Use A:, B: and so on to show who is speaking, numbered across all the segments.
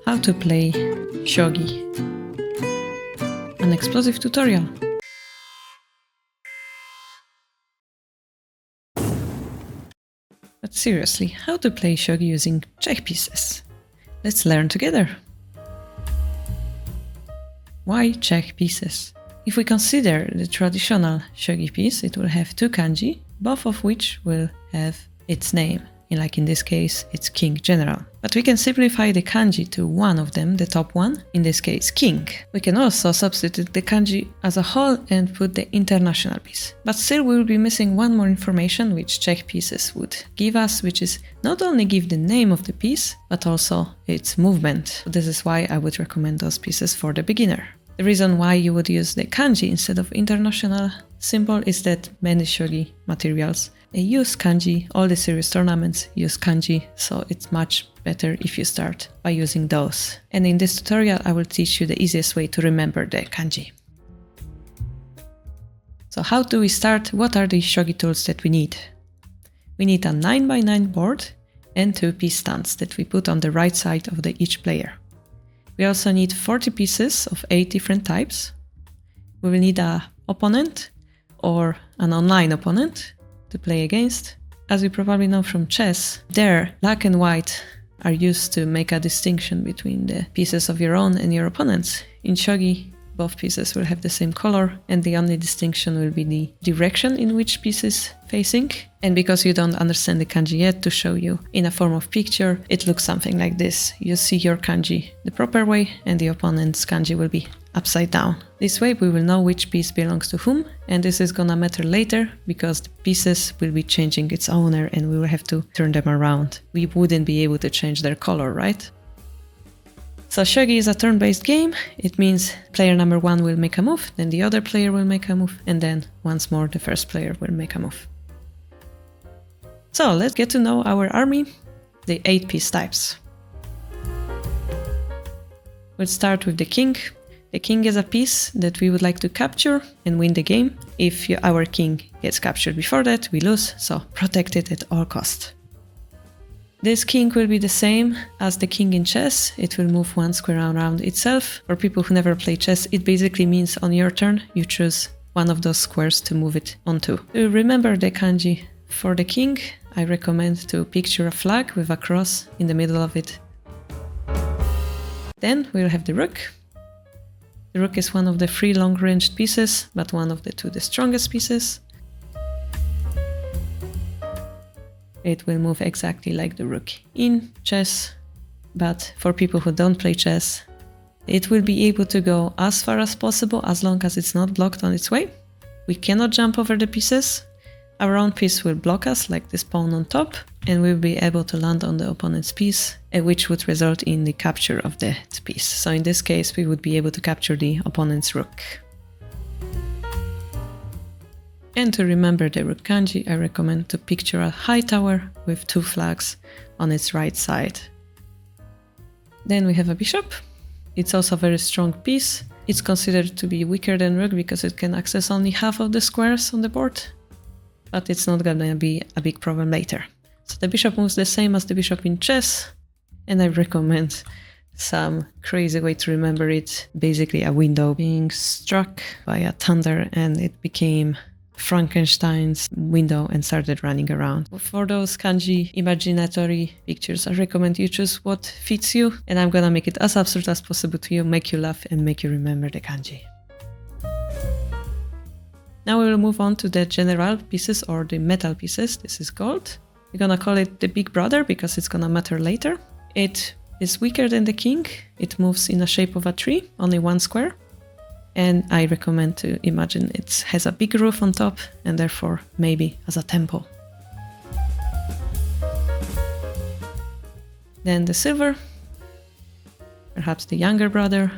A: How to play shogi. An explosive tutorial. But seriously, how to play shogi using Czech pieces? Let's learn together. Why Czech pieces? If we consider the traditional shogi piece, it will have two kanji, both of which will have its name. Like in this case, it's King General. But we can simplify the kanji to one of them, the top one, in this case King. We can also substitute the kanji as a whole and put the international piece. But still we will be missing one more information which Czech pieces would give us, which is not only give the name of the piece, but also its movement. This is why I would recommend those pieces for the beginner. The reason why you would use the kanji instead of international symbol is that many shogi materials use kanji, all the serious tournaments use kanji, so it's much better if you start by using those. And in this tutorial I will teach you the easiest way to remember the kanji. So how do we start? What are the shogi tools that we need? We need a 9x9 board and two piece stands that we put on the right side of each player. We also need 40 pieces of 8 different types. We will need an opponent or an online opponent to play against. As you probably know from chess, there black and white are used to make a distinction between the pieces of your own and your opponent's. In shogi, both pieces will have the same color and the only distinction will be the direction in which piece is facing. And because you don't understand the kanji yet, to show you in a form of picture, it looks something like this. You see your kanji the proper way and the opponent's kanji will be upside down. This way we will know which piece belongs to whom, and this is gonna matter later because the pieces will be changing its owner and we will have to turn them around. We wouldn't be able to change their color, right? So shogi is a turn-based game. It means player number one will make a move, then the other player will make a move, and then once more the first player will make a move. So let's get to know our army, the 8 piece types. We'll start with the king. The king is a piece that we would like to capture and win the game. If our king gets captured before that, we lose, so protect it at all costs. This king will be the same as the king in chess. It will move one square around itself. For people who never play chess, it basically means on your turn, you choose one of those squares to move it onto. To remember the kanji for the king, I recommend to picture a flag with a cross in the middle of it. Then we'll have the rook. The rook is one of the 3 long-ranged pieces, but one of the 2 the strongest pieces. It will move exactly like the rook in chess, but for people who don't play chess, it will be able to go as far as possible as long as it's not blocked on its way. We cannot jump over the pieces. Our own piece will block us, like this pawn on top, and we'll be able to land on the opponent's piece, which would result in the capture of that piece. So in this case, we would be able to capture the opponent's rook. And to remember the rook kanji, I recommend to picture a high tower with 2 flags on its right side. Then we have a bishop. It's also a very strong piece. It's considered to be weaker than rook because it can access only half of the squares on the board, but it's not gonna be a big problem later. So the bishop moves the same as the bishop in chess, and I recommend some crazy way to remember it. Basically a window being struck by a thunder and it became Frankenstein's window and started running around. For those kanji imaginatory pictures, I recommend you choose what fits you, and I'm gonna make it as absurd as possible to you, make you laugh and make you remember the kanji. Now we will move on to the general pieces or the metal pieces. This is gold. We're gonna call it the big brother because it's gonna matter later. It is weaker than the king. It moves in the shape of a tree, only 1 square. And I recommend to imagine it has a big roof on top and therefore maybe as a temple. Then the silver, perhaps the younger brother.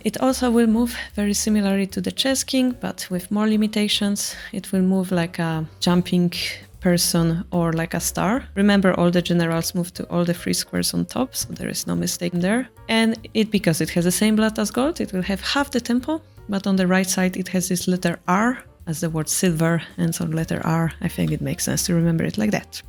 A: It also will move very similarly to the chess king, but with more limitations. It will move like a jumping person or like a star. Remember, all the generals move to all the 3 squares on top, so there is no mistake there. And because it has the same blood as gold, it will have half the tempo, but on the right side it has this letter R as the word silver, and so letter R, I think it makes sense to remember it like that.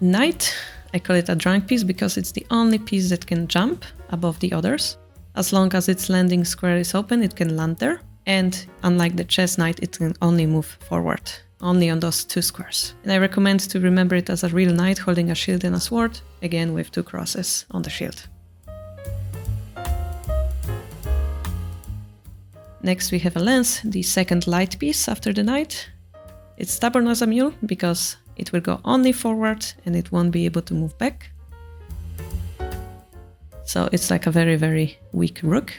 A: knight, I call it a drunk piece because it's the only piece that can jump above the others. As long as its landing square is open, it can land there. And unlike the chess knight, it can only move forward, only on those 2 squares. And I recommend to remember it as a real knight holding a shield and a sword, again with 2 crosses on the shield. Next we have a lance, the second light piece after the knight. It's stubborn as a mule because it will go only forward and it won't be able to move back. So it's like a very, very weak rook.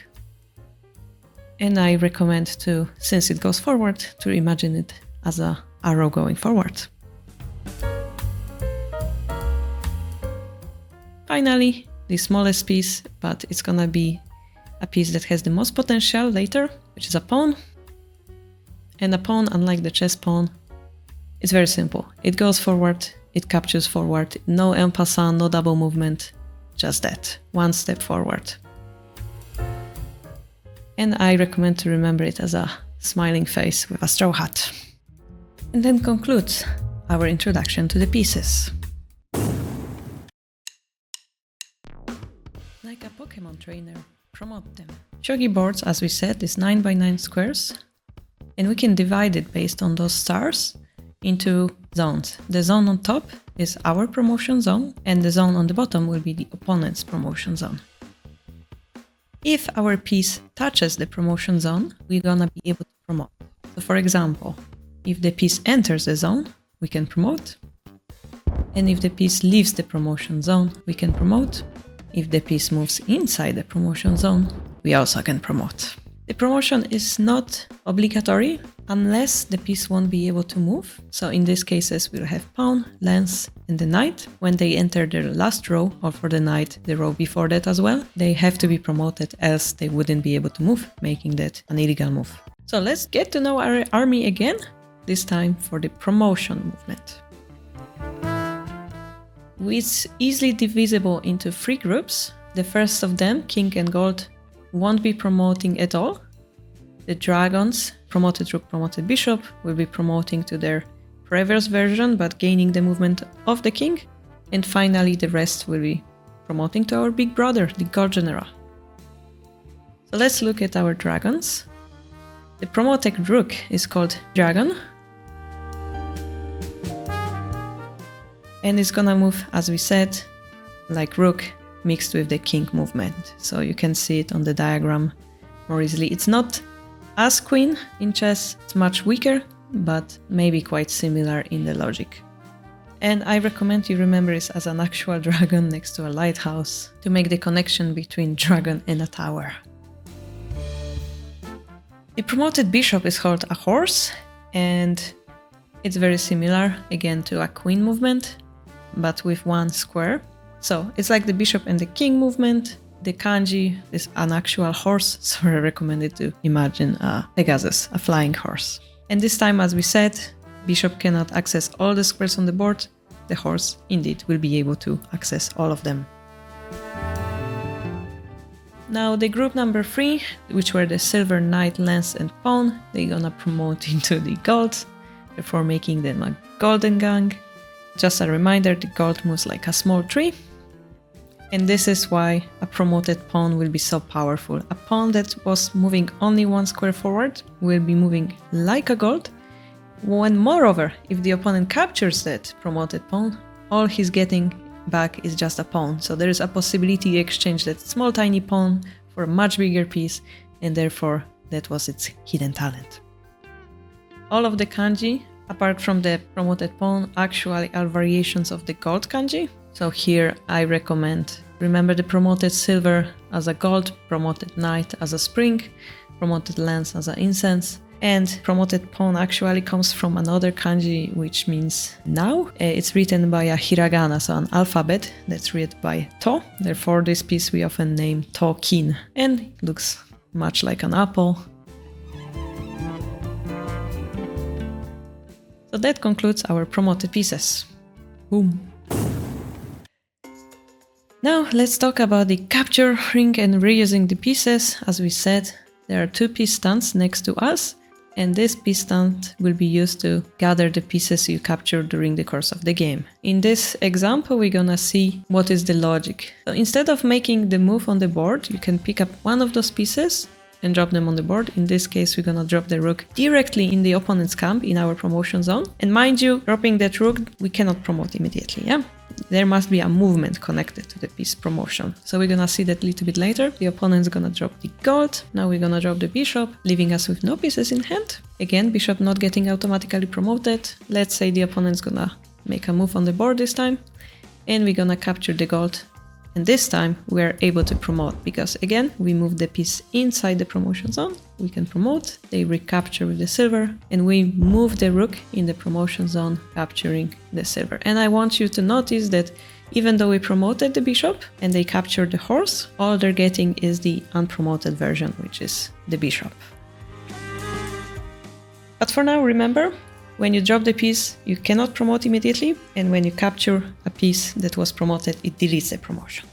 A: And I recommend to, since it goes forward, to imagine it as an arrow going forward. Finally, the smallest piece, but it's gonna be a piece that has the most potential later, which is a pawn. And a pawn, unlike the chess pawn, it's very simple. It goes forward, it captures forward, no en passant, no double movement, just that, 1 step forward. And I recommend to remember it as a smiling face with a straw hat. And then concludes our introduction to the pieces. Like a Pokemon trainer, promote them. Shogi boards, as we said, is 9 by 9 squares, and we can divide it based on those stars into zones. The zone on top is our promotion zone, and the zone on the bottom will be the opponent's promotion zone. If our piece touches the promotion zone, we're gonna be able to promote. So for example, if the piece enters the zone, we can promote. And if the piece leaves the promotion zone, we can promote. If the piece moves inside the promotion zone, we also can promote. The promotion is not obligatory unless the piece won't be able to move. So in these cases, we'll have pawn, lance, and the knight. When they enter their last row, or for the knight, the row before that as well, they have to be promoted, else they wouldn't be able to move, making that an illegal move. So let's get to know our army again, this time for the promotion movement. It's easily divisible into 3 groups. The first of them, king and gold, won't be promoting at all. The dragons, promoted rook, promoted bishop, will be promoting to their previous version but gaining the movement of the king. And finally the rest will be promoting to our big brother, the gold general. So let's look at our dragons. The promoted rook is called dragon. And it's gonna move, as we said, like rook, mixed with the king movement. So you can see it on the diagram more easily. It's not as queen in chess, it's much weaker, but maybe quite similar in the logic. And I recommend you remember it as an actual dragon next to a lighthouse to make the connection between dragon and a tower. The promoted bishop is called a horse, and it's very similar again to a queen movement, but with 1 square. So it's like the bishop and the king movement. The kanji is an actual horse, so I recommend it to imagine a Pegasus, a flying horse. And this time, as we said, bishop cannot access all the squares on the board. The horse, indeed, will be able to access all of them. Now the group number 3, which were the silver, knight, lance and pawn, they're gonna promote into the gold, therefore making them a golden gang. Just a reminder, the gold moves like a small tree. And this is why a promoted pawn will be so powerful. A pawn that was moving only 1 square forward will be moving like a gold. When moreover, if the opponent captures that promoted pawn, all he's getting back is just a pawn. So there is a possibility to exchange that small tiny pawn for a much bigger piece, and therefore that was its hidden talent. All of the kanji, apart from the promoted pawn, actually are variations of the gold kanji. So here I recommend remember the promoted silver as a gold, promoted knight as a spring, promoted lance as an incense, and promoted pawn actually comes from another kanji which means now. It's written by a hiragana, so an alphabet that's read by to. Therefore this piece we often name to-kin, and it looks much like an apple. So that concludes our promoted pieces. Boom! Now let's talk about the capturing and reusing the pieces. As we said, there are 2 piece stands next to us, and this piece stand will be used to gather the pieces you captured during the course of the game. In this example, we're gonna see what is the logic. So instead of making the move on the board, you can pick up one of those pieces and drop them on the board. In this case, we're gonna drop the rook directly in the opponent's camp in our promotion zone. And mind you, dropping that rook, we cannot promote immediately, yeah? There must be a movement connected to the piece promotion. So we're gonna see that a little bit later. The opponent's gonna drop the gold. Now we're gonna drop the bishop, leaving us with no pieces in hand. Again, bishop not getting automatically promoted. Let's say the opponent's gonna make a move on the board this time, and we're gonna capture the gold. And this time we are able to promote because again, we move the piece inside the promotion zone. We can promote, they recapture with the silver, and we move the rook in the promotion zone, capturing the silver. And I want you to notice that even though we promoted the bishop and they captured the horse, all they're getting is the unpromoted version, which is the bishop. But for now, remember, when you drop the piece, you cannot promote immediately, and when you capture a piece that was promoted, it deletes the promotion.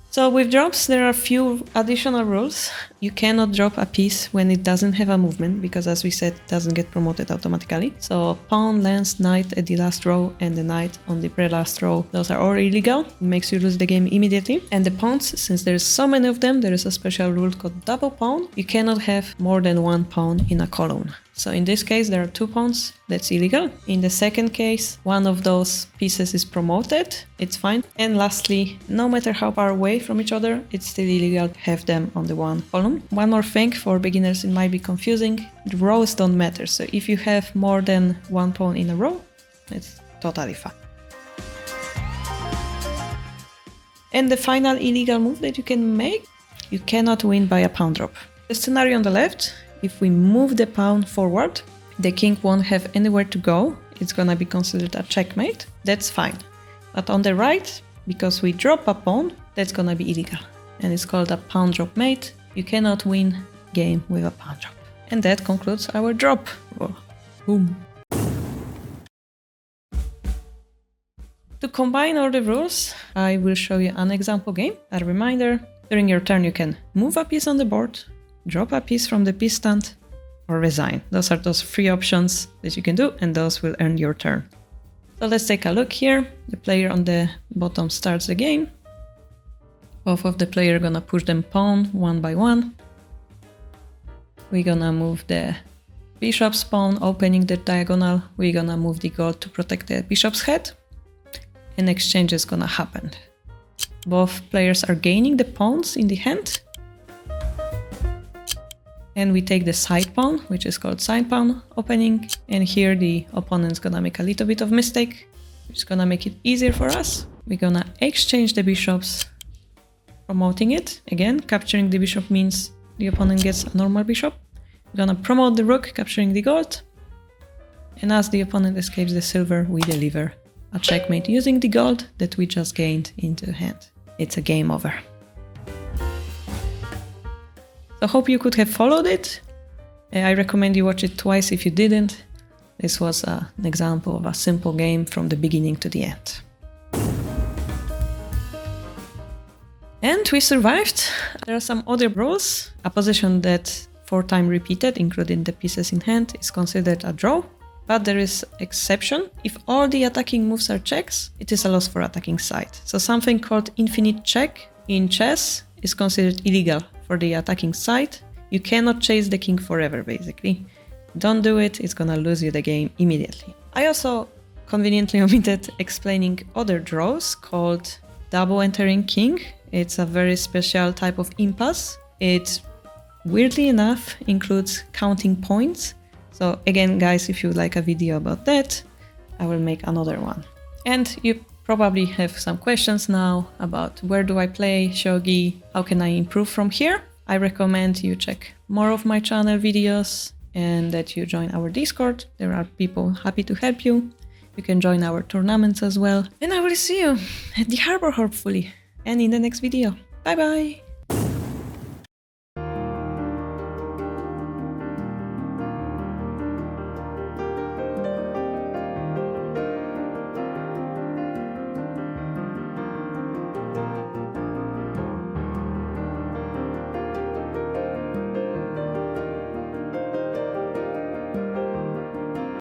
A: So with drops, there are a few additional rules. You cannot drop a piece when it doesn't have a movement, because as we said, it doesn't get promoted automatically. So pawn, lance, knight at the last row, and the knight on the pre-last row, those are all illegal. It makes you lose the game immediately. And the pawns, since there's so many of them, there is a special rule called double pawn. You cannot have more than one pawn in a column. So in this case, there are 2 pawns, that's illegal. In the second case, one of those pieces is promoted, it's fine. And lastly, no matter how far away from each other, it's still illegal to have them on the one column. One more thing, for beginners it might be confusing, the rows don't matter. So if you have more than one pawn in a row, it's totally fine. And the final illegal move that you can make, you cannot win by a pawn drop. The scenario on the left, if we move the pawn forward, the king won't have anywhere to go. It's gonna be considered a checkmate. That's fine. But on the right, because we drop a pawn, that's gonna be illegal. And it's called a pawn drop mate. You cannot win game with a pawn drop. And that concludes our drop. Oh, boom. To combine all the rules, I will show you an example game. A reminder, during your turn you can move a piece on the board, drop a piece from the piece stand, or resign. Those are those 3 options that you can do, and those will earn your turn. So let's take a look here. The player on the bottom starts the game. Both of the players gonna push them pawn one by one. We're gonna move the bishop's pawn, opening the diagonal. We're gonna move the gold to protect the bishop's head. An exchange is gonna happen. Both players are gaining the pawns in the hand. And we take the side pawn, which is called side pawn opening. And here the opponent's gonna make a little bit of mistake, which is gonna make it easier for us. We're gonna exchange the bishops, promoting it. Again, capturing the bishop means the opponent gets a normal bishop. We're gonna promote the rook, capturing the gold. And as the opponent escapes the silver, we deliver a checkmate using the gold that we just gained into hand. It's a game over. I hope you could have followed it. I recommend you watch it twice if you didn't. This was an example of a simple game from the beginning to the end. And we survived. There are some other rules. A position that 4 times repeated, including the pieces in hand, is considered a draw. But there is exception. If all the attacking moves are checks, it is a loss for attacking side. So something called infinite check in chess is considered illegal for the attacking side. You cannot chase the king forever, basically. Don't do it, it's gonna lose you the game immediately. I also conveniently omitted explaining other draws called double entering king. It's a very special type of impasse. It, weirdly enough, includes counting points. So again, guys, if you would like a video about that, I will make another one. And you probably have some questions now about where do I play shogi, how can I improve from here? I recommend you check more of my channel videos and that you join our Discord. There are people happy to help you. You can join our tournaments as well. And I will see you at the harbor, hopefully, and in the next video. Bye bye!